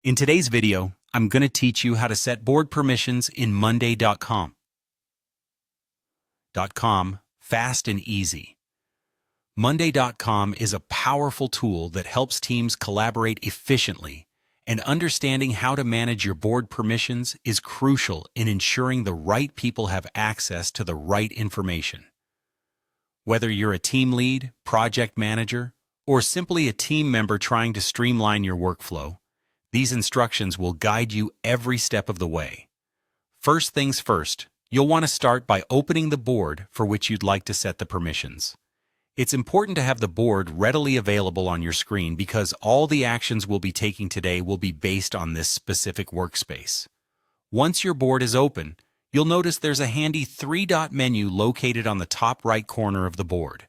In today's video, I'm going to teach you how to set board permissions in Monday.com. Fast and easy. Monday.com is a powerful tool that helps teams collaborate efficiently, and understanding how to manage your board permissions is crucial in ensuring the right people have access to the right information. Whether you're a team lead, project manager, or simply a team member trying to streamline your workflow, these instructions will guide you every step of the way. First things first, you'll want to start by opening the board for which you'd like to set the permissions. It's important to have the board readily available on your screen because all the actions we'll be taking today will be based on this specific workspace. Once your board is open, you'll notice there's a handy three-dot menu located on the top right corner of the board.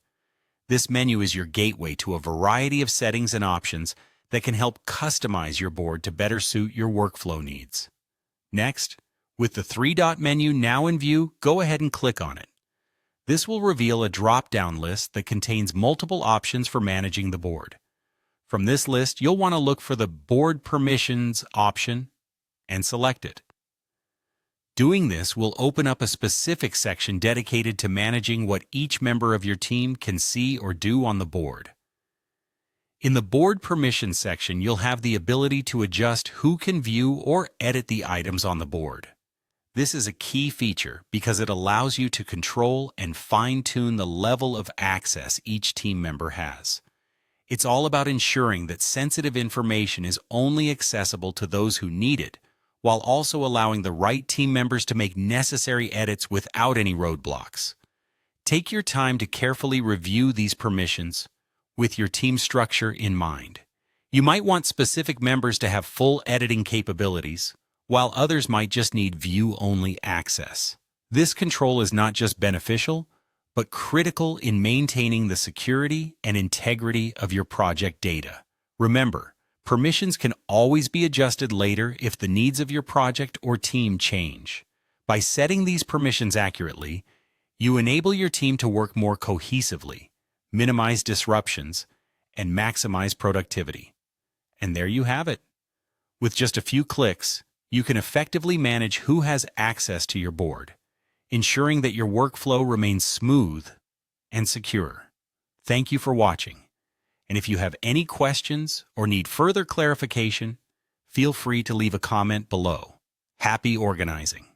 This menu is your gateway to a variety of settings and options that can help customize your board to better suit your workflow needs. Next, with the three-dot menu now in view, go ahead and click on it. This will reveal a drop-down list that contains multiple options for managing the board. From this list, you'll want to look for the Board Permissions option and select it. Doing this will open up a specific section dedicated to managing what each member of your team can see or do on the board. In the Board Permissions section, you'll have the ability to adjust who can view or edit the items on the board. This is a key feature because it allows you to control and fine-tune the level of access each team member has. It's all about ensuring that sensitive information is only accessible to those who need it, while also allowing the right team members to make necessary edits without any roadblocks. Take your time to carefully review these permissions with your team structure in mind. You might want specific members to have full editing capabilities, while others might just need view-only access. This control is not just beneficial, but critical in maintaining the security and integrity of your project data. Remember, permissions can always be adjusted later if the needs of your project or team change. By setting these permissions accurately, you enable your team to work more cohesively, minimize disruptions, and maximize productivity. And there you have it. With just a few clicks, you can effectively manage who has access to your board, ensuring that your workflow remains smooth and secure. Thank you for watching. And if you have any questions or need further clarification, feel free to leave a comment below. Happy organizing!